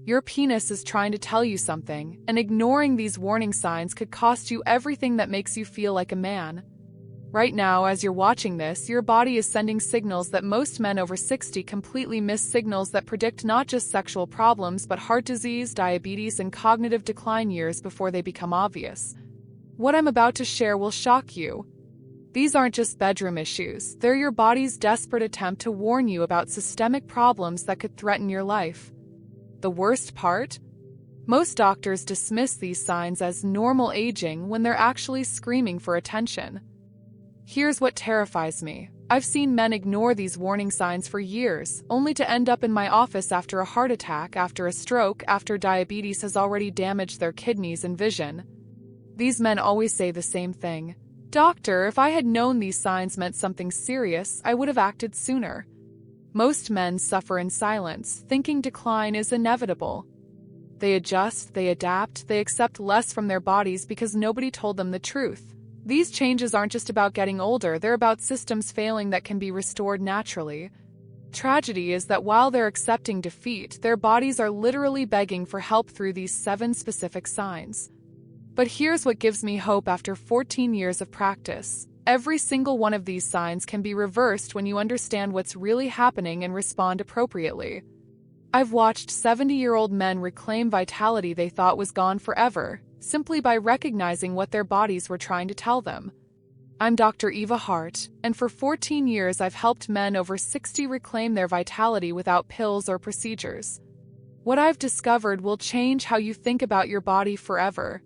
Your penis is trying to tell you something, and ignoring these warning signs could cost you everything that makes you feel like a man. Right now, as you're watching this, your body is sending signals that most men over 60 completely miss, signals that predict not just sexual problems but heart disease, diabetes, and cognitive decline years before they become obvious. What I'm about to share will shock you. These aren't just bedroom issues, they're your body's desperate attempt to warn you about systemic problems that could threaten your life. The worst part? Most doctors dismiss these signs as normal aging when they're actually screaming for attention. Here's what terrifies me. I've seen men ignore these warning signs for years, only to end up in my office after a heart attack, after a stroke, after diabetes has already damaged their kidneys and vision. These men always say the same thing. "Doctor, if I had known these signs meant something serious, I would have acted sooner." Most men suffer in silence, thinking decline is inevitable. They adjust, they adapt, they accept less from their bodies because nobody told them the truth. These changes aren't just about getting older, they're about systems failing that can be restored naturally. Tragedy is that while they're accepting defeat, their bodies are literally begging for help through these 7 specific signs. But here's what gives me hope after 14 years of practice. Every single one of these signs can be reversed when you understand what's really happening and respond appropriately. I've watched 70-year-old men reclaim vitality they thought was gone forever, simply by recognizing what their bodies were trying to tell them. I'm Dr. Eva Hart, and for 14 years I've helped men over 60 reclaim their vitality without pills or procedures. What I've discovered will change how you think about your body forever.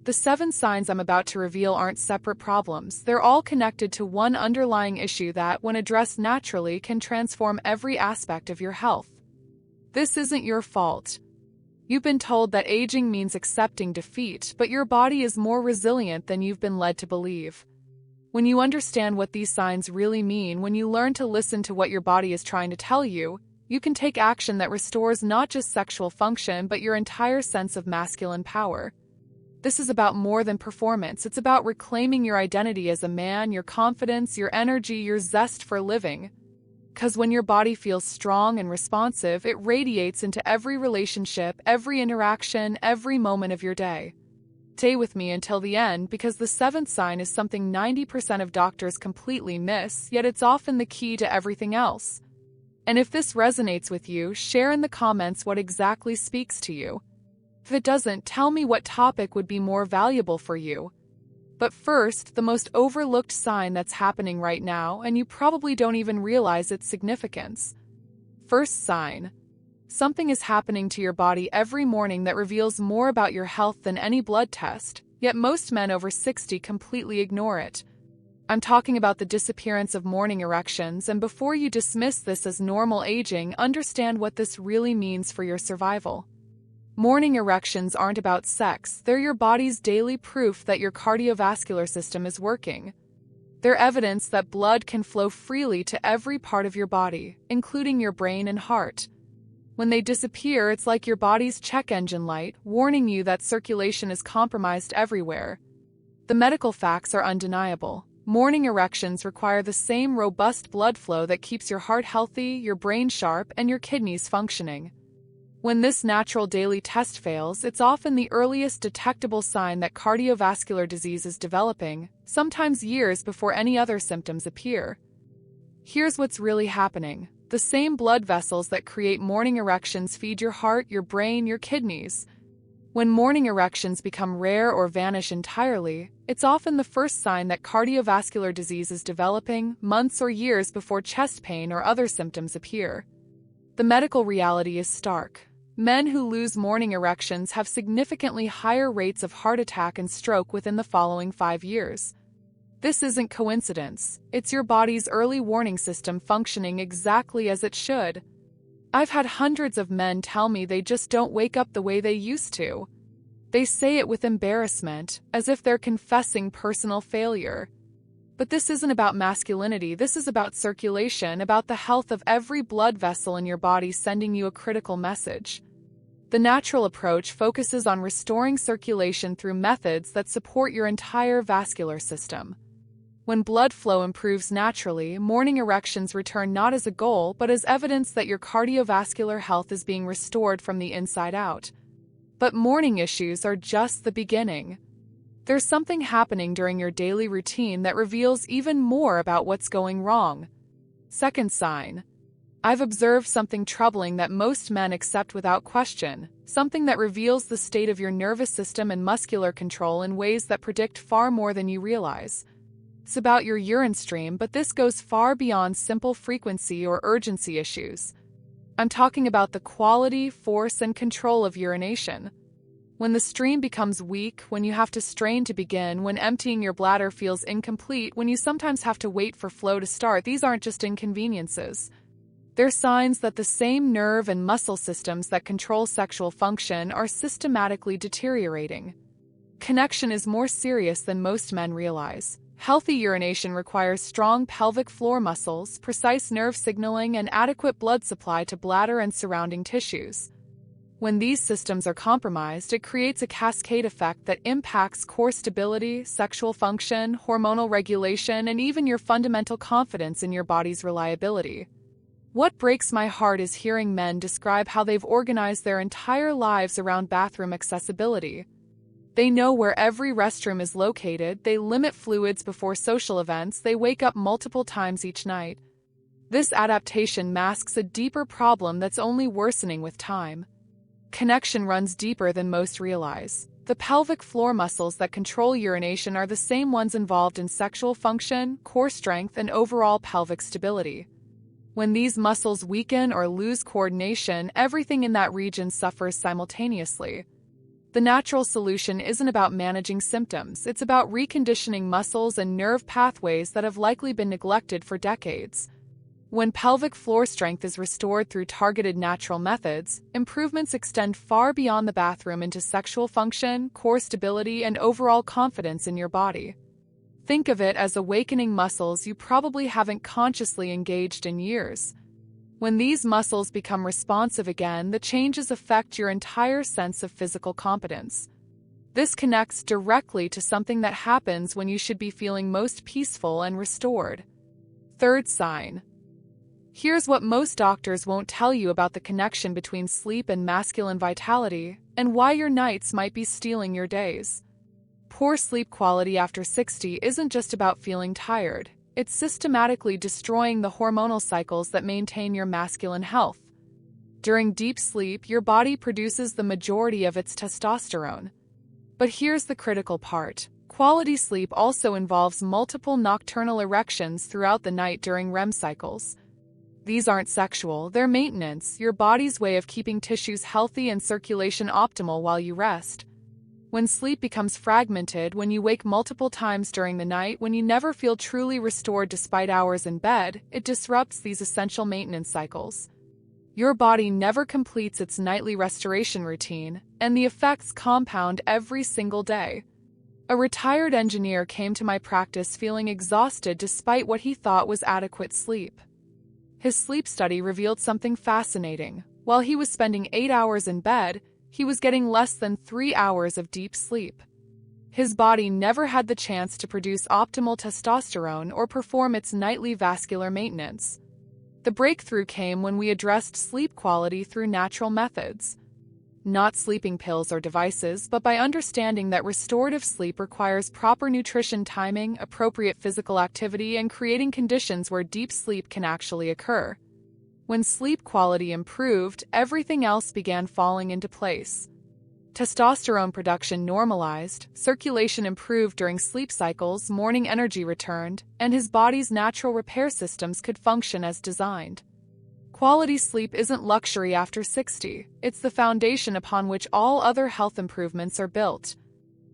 The 7 signs I'm about to reveal aren't separate problems, they're all connected to one underlying issue that, when addressed naturally, can transform every aspect of your health. This isn't your fault. You've been told that aging means accepting defeat, but your body is more resilient than you've been led to believe. When you understand what these signs really mean, when you learn to listen to what your body is trying to tell you, you can take action that restores not just sexual function but your entire sense of masculine power. This is about more than performance, it's about reclaiming your identity as a man, your confidence, your energy, your zest for living. 'Cause when your body feels strong and responsive, it radiates into every relationship, every interaction, every moment of your day. Stay with me until the end, because the 7th sign is something 90% of doctors completely miss, yet it's often the key to everything else. And if this resonates with you, share in the comments what exactly speaks to you. If it doesn't, tell me what topic would be more valuable for you. But first, the most overlooked sign that's happening right now, and you probably don't even realize its significance. First sign. Something is happening to your body every morning that reveals more about your health than any blood test, yet most men over 60 completely ignore it. I'm talking about the disappearance of morning erections, and before you dismiss this as normal aging, understand what this really means for your survival. Morning erections aren't about sex, they're your body's daily proof that your cardiovascular system is working. They're evidence that blood can flow freely to every part of your body, including your brain and heart. When they disappear, it's like your body's check engine light, warning you that circulation is compromised everywhere. The medical facts are undeniable. Morning erections require the same robust blood flow that keeps your heart healthy, your brain sharp, and your kidneys functioning. When this natural daily test fails, it's often the earliest detectable sign that cardiovascular disease is developing, sometimes years before any other symptoms appear. Here's what's really happening. The same blood vessels that create morning erections feed your heart, your brain, your kidneys. When morning erections become rare or vanish entirely, it's often the first sign that cardiovascular disease is developing, months or years before chest pain or other symptoms appear. The medical reality is stark. Men who lose morning erections have significantly higher rates of heart attack and stroke within the following 5 years. This isn't coincidence, it's your body's early warning system functioning exactly as it should. I've had hundreds of men tell me they just don't wake up the way they used to. They say it with embarrassment, as if they're confessing personal failure. But this isn't about masculinity, this is about circulation, about the health of every blood vessel in your body sending you a critical message. The natural approach focuses on restoring circulation through methods that support your entire vascular system. When blood flow improves naturally, morning erections return not as a goal but as evidence that your cardiovascular health is being restored from the inside out. But morning issues are just the beginning. There's something happening during your daily routine that reveals even more about what's going wrong. Second sign. I've observed something troubling that most men accept without question, something that reveals the state of your nervous system and muscular control in ways that predict far more than you realize. It's about your urine stream, but this goes far beyond simple frequency or urgency issues. I'm talking about the quality, force, and control of urination. When the stream becomes weak, when you have to strain to begin, when emptying your bladder feels incomplete, when you sometimes have to wait for flow to start, these aren't just inconveniences. They're signs that the same nerve and muscle systems that control sexual function are systematically deteriorating. Connection is more serious than most men realize. Healthy urination requires strong pelvic floor muscles, precise nerve signaling, and adequate blood supply to bladder and surrounding tissues. When these systems are compromised, it creates a cascade effect that impacts core stability, sexual function, hormonal regulation, and even your fundamental confidence in your body's reliability. What breaks my heart is hearing men describe how they've organized their entire lives around bathroom accessibility. They know where every restroom is located, they limit fluids before social events, they wake up multiple times each night. This adaptation masks a deeper problem that's only worsening with time. Connection runs deeper than most realize. The pelvic floor muscles that control urination are the same ones involved in sexual function, core strength, and overall pelvic stability. When these muscles weaken or lose coordination, everything in that region suffers simultaneously. The natural solution isn't about managing symptoms, it's about reconditioning muscles and nerve pathways that have likely been neglected for decades. When pelvic floor strength is restored through targeted natural methods, improvements extend far beyond the bathroom into sexual function, core stability, and overall confidence in your body. Think of it as awakening muscles you probably haven't consciously engaged in years. When these muscles become responsive again, the changes affect your entire sense of physical competence. This connects directly to something that happens when you should be feeling most peaceful and restored. Third sign. Here's what most doctors won't tell you about the connection between sleep and masculine vitality, and why your nights might be stealing your days. Poor sleep quality after 60 isn't just about feeling tired. It's systematically destroying the hormonal cycles that maintain your masculine health. During deep sleep, your body produces the majority of its testosterone. But here's the critical part. Quality sleep also involves multiple nocturnal erections throughout the night during REM cycles. These aren't sexual, they're maintenance, your body's way of keeping tissues healthy and circulation optimal while you rest. When sleep becomes fragmented, when you wake multiple times during the night, when you never feel truly restored despite hours in bed, it disrupts these essential maintenance cycles. Your body never completes its nightly restoration routine, and the effects compound every single day. A retired engineer came to my practice feeling exhausted despite what he thought was adequate sleep. His sleep study revealed something fascinating. While he was spending 8 hours in bed, he was getting less than 3 hours of deep sleep. His body never had the chance to produce optimal testosterone or perform its nightly vascular maintenance. The breakthrough came when we addressed sleep quality through natural methods. Not sleeping pills or devices, but by understanding that restorative sleep requires proper nutrition timing, appropriate physical activity, and creating conditions where deep sleep can actually occur. When sleep quality improved, everything else began falling into place. Testosterone production normalized, circulation improved during sleep cycles, morning energy returned, and his body's natural repair systems could function as designed. Quality sleep isn't luxury after 60, it's the foundation upon which all other health improvements are built.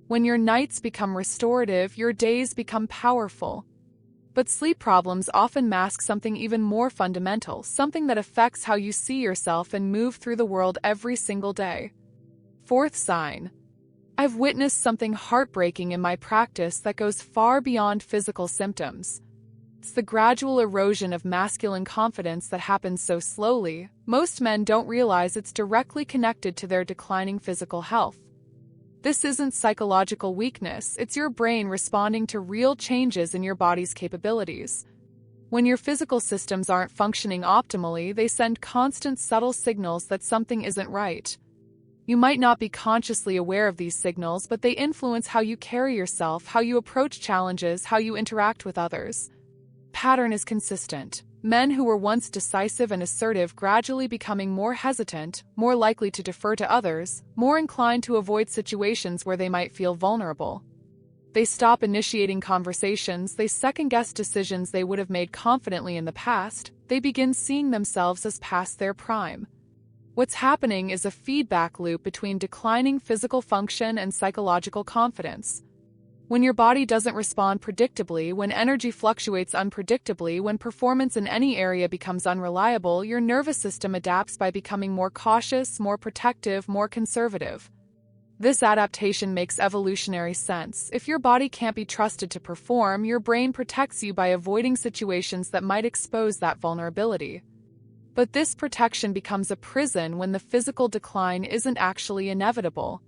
When your nights become restorative, your days become powerful. But sleep problems often mask something even more fundamental, something that affects how you see yourself and move through the world every single day. Fourth sign. I've witnessed something heartbreaking in my practice that goes far beyond physical symptoms. It's the gradual erosion of masculine confidence that happens so slowly, most men don't realize it's directly connected to their declining physical health. This isn't psychological weakness, it's your brain responding to real changes in your body's capabilities. When your physical systems aren't functioning optimally, they send constant subtle signals that something isn't right. You might not be consciously aware of these signals, but they influence how you carry yourself, how you approach challenges, how you interact with others. Pattern is consistent. Men who were once decisive and assertive gradually becoming more hesitant, more likely to defer to others, more inclined to avoid situations where they might feel vulnerable. They stop initiating conversations, they second-guess decisions they would have made confidently in the past, they begin seeing themselves as past their prime. What's happening is a feedback loop between declining physical function and psychological confidence. When your body doesn't respond predictably, when energy fluctuates unpredictably, when performance in any area becomes unreliable, your nervous system adapts by becoming more cautious, more protective, more conservative. This adaptation makes evolutionary sense. If your body can't be trusted to perform, your brain protects you by avoiding situations that might expose that vulnerability. But this protection becomes a prison when the physical decline isn't actually inevitable.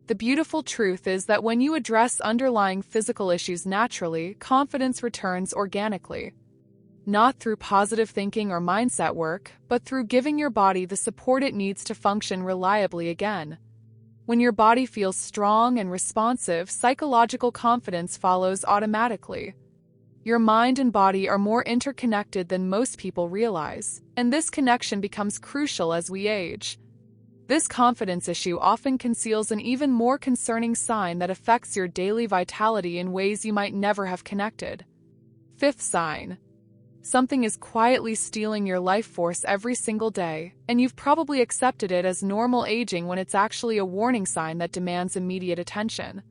The beautiful truth is that when you address underlying physical issues naturally, confidence returns organically. Not through positive thinking or mindset work, but through giving your body the support it needs to function reliably again. When your body feels strong and responsive, psychological confidence follows automatically. Your mind and body are more interconnected than most people realize, and this connection becomes crucial as we age. This confidence issue often conceals an even more concerning sign that affects your daily vitality in ways you might never have connected. Fifth sign. Something is quietly stealing your life force every single day, and you've probably accepted it as normal aging when it's actually a warning sign that demands immediate attention.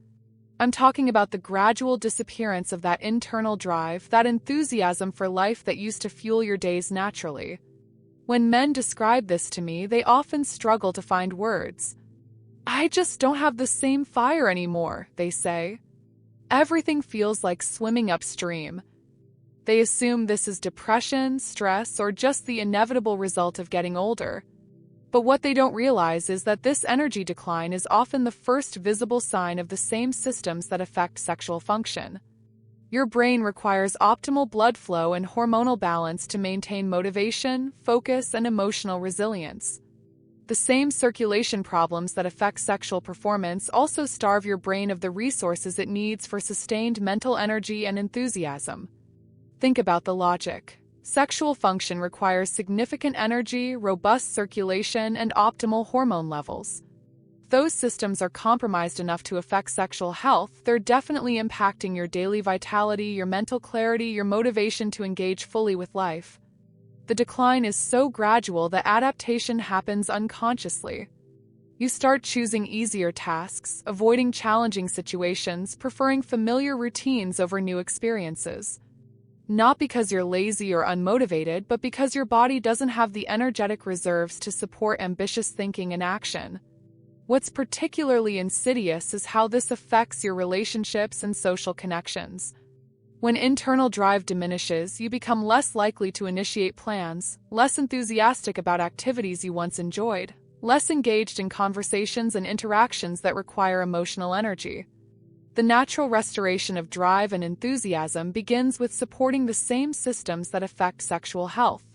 I'm talking about the gradual disappearance of that internal drive, that enthusiasm for life that used to fuel your days naturally. When men describe this to me, they often struggle to find words. "I just don't have the same fire anymore," they say. Everything feels like swimming upstream. They assume this is depression, stress, or just the inevitable result of getting older. But what they don't realize is that this energy decline is often the first visible sign of the same systems that affect sexual function. Your brain requires optimal blood flow and hormonal balance to maintain motivation, focus, and emotional resilience. The same circulation problems that affect sexual performance also starve your brain of the resources it needs for sustained mental energy and enthusiasm. Think about the logic. Sexual function requires significant energy, robust circulation, and optimal hormone levels. If those systems are compromised enough to affect sexual health, they're definitely impacting your daily vitality, your mental clarity, your motivation to engage fully with life. The decline is so gradual that adaptation happens unconsciously. You start choosing easier tasks, avoiding challenging situations, preferring familiar routines over new experiences. Not because you're lazy or unmotivated, but because your body doesn't have the energetic reserves to support ambitious thinking and action. What's particularly insidious is how this affects your relationships and social connections. When internal drive diminishes, you become less likely to initiate plans, less enthusiastic about activities you once enjoyed, less engaged in conversations and interactions that require emotional energy. The natural restoration of drive and enthusiasm begins with supporting the same systems that affect sexual health.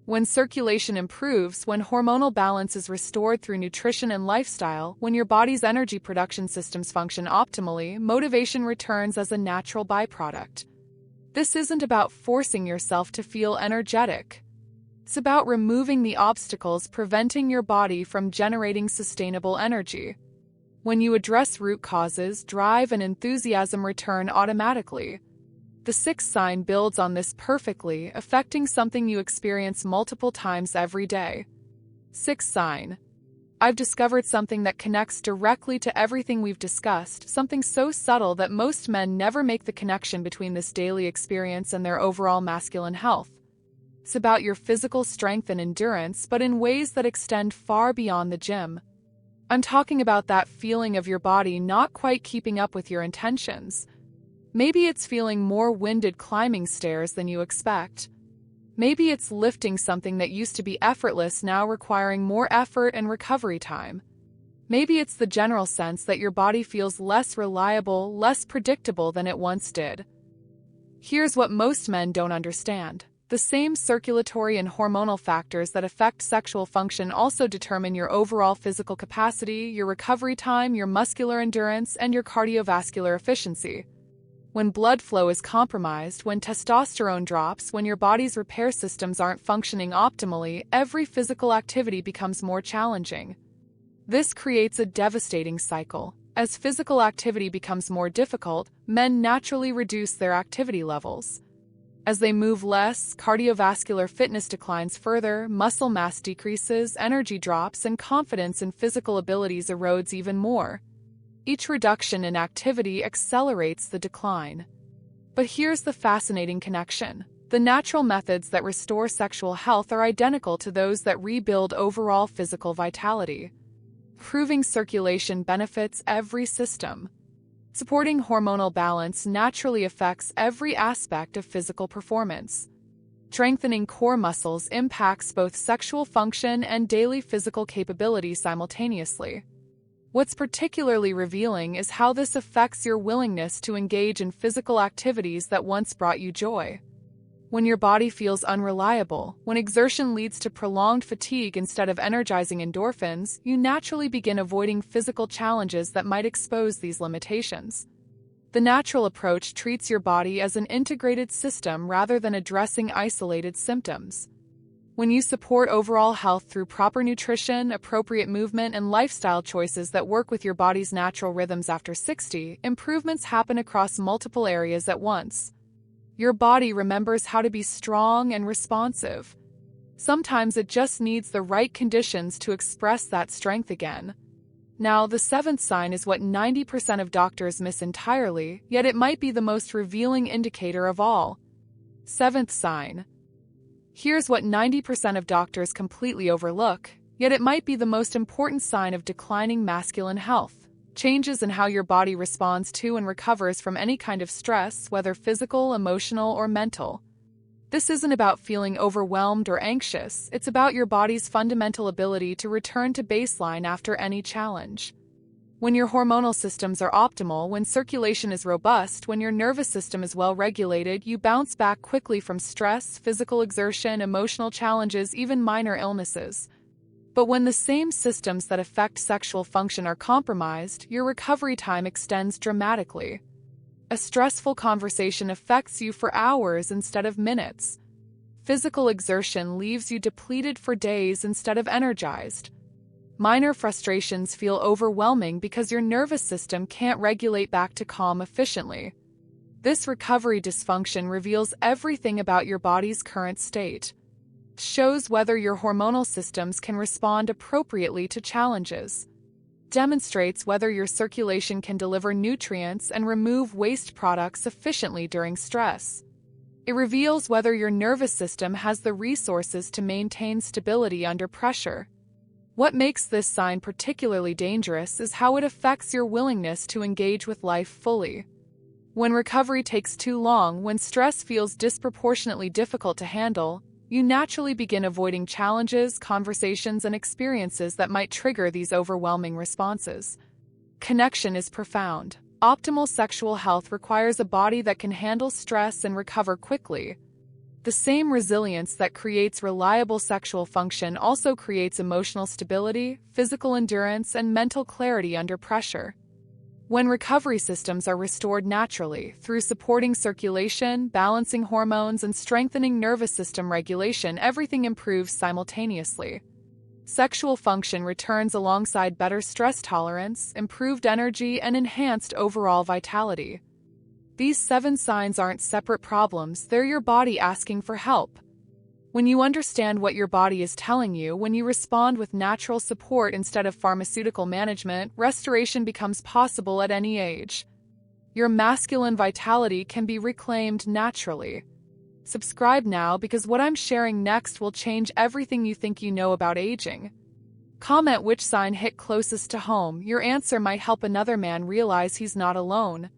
When circulation improves, when hormonal balance is restored through nutrition and lifestyle, when your body's energy production systems function optimally, motivation returns as a natural byproduct. This isn't about forcing yourself to feel energetic. It's about removing the obstacles preventing your body from generating sustainable energy. When you address root causes, drive and enthusiasm return automatically. The sixth sign builds on this perfectly, affecting something you experience multiple times every day. Sixth sign. I've discovered something that connects directly to everything we've discussed, something so subtle that most men never make the connection between this daily experience and their overall masculine health. It's about your physical strength and endurance, but in ways that extend far beyond the gym. I'm talking about that feeling of your body not quite keeping up with your intentions. Maybe it's feeling more winded climbing stairs than you expect. Maybe it's lifting something that used to be effortless now requiring more effort and recovery time. Maybe it's the general sense that your body feels less reliable, less predictable than it once did. Here's what most men don't understand. The same circulatory and hormonal factors that affect sexual function also determine your overall physical capacity, your recovery time, your muscular endurance, and your cardiovascular efficiency. When blood flow is compromised, when testosterone drops, when your body's repair systems aren't functioning optimally, every physical activity becomes more challenging. This creates a devastating cycle. As physical activity becomes more difficult, men naturally reduce their activity levels. As they move less, cardiovascular fitness declines further, muscle mass decreases, energy drops, and confidence in physical abilities erodes even more. Each reduction in activity accelerates the decline. But here's the fascinating connection. The natural methods that restore sexual health are identical to those that rebuild overall physical vitality. Improving circulation benefits every system. Supporting hormonal balance naturally affects every aspect of physical performance. Strengthening core muscles impacts both sexual function and daily physical capability simultaneously. What's particularly revealing is how this affects your willingness to engage in physical activities that once brought you joy. When your body feels unreliable, when exertion leads to prolonged fatigue instead of energizing endorphins, you naturally begin avoiding physical challenges that might expose these limitations. The natural approach treats your body as an integrated system rather than addressing isolated symptoms. When you support overall health through proper nutrition, appropriate movement, and lifestyle choices that work with your body's natural rhythms after 60, improvements happen across multiple areas at once. Your body remembers how to be strong and responsive. Sometimes it just needs the right conditions to express that strength again. Now, the seventh sign is what 90% of doctors miss entirely, yet it might be the most revealing indicator of all. Seventh sign. Here's what 90% of doctors completely overlook, yet it might be the most important sign of declining masculine health. Changes in how your body responds to and recovers from any kind of stress, whether physical, emotional, or mental. This isn't about feeling overwhelmed or anxious, it's about your body's fundamental ability to return to baseline after any challenge. When your hormonal systems are optimal, when circulation is robust, when your nervous system is well regulated, you bounce back quickly from stress, physical exertion, emotional challenges, even minor illnesses. But when the same systems that affect sexual function are compromised, your recovery time extends dramatically. A stressful conversation affects you for hours instead of minutes. Physical exertion leaves you depleted for days instead of energized. Minor frustrations feel overwhelming because your nervous system can't regulate back to calm efficiently. This recovery dysfunction reveals everything about your body's current state. Shows whether your hormonal systems can respond appropriately to challenges. Demonstrates whether your circulation can deliver nutrients and remove waste products efficiently during stress. It reveals whether your nervous system has the resources to maintain stability under pressure. What makes this sign particularly dangerous is how it affects your willingness to engage with life fully. When recovery takes too long, when stress feels disproportionately difficult to handle, you naturally begin avoiding challenges, conversations, and experiences that might trigger these overwhelming responses. Connection is profound. Optimal sexual health requires a body that can handle stress and recover quickly. The same resilience that creates reliable sexual function also creates emotional stability, physical endurance, and mental clarity under pressure. When recovery systems are restored naturally, through supporting circulation, balancing hormones, and strengthening nervous system regulation, everything improves simultaneously. Sexual function returns alongside better stress tolerance, improved energy, and enhanced overall vitality. These 7 signs aren't separate problems, they're your body asking for help. When you understand what your body is telling you, when you respond with natural support instead of pharmaceutical management, restoration becomes possible at any age. Your masculine vitality can be reclaimed naturally. Subscribe now because what I'm sharing next will change everything you think you know about aging. Comment which sign hit closest to home. Your answer might help another man realize he's not alone.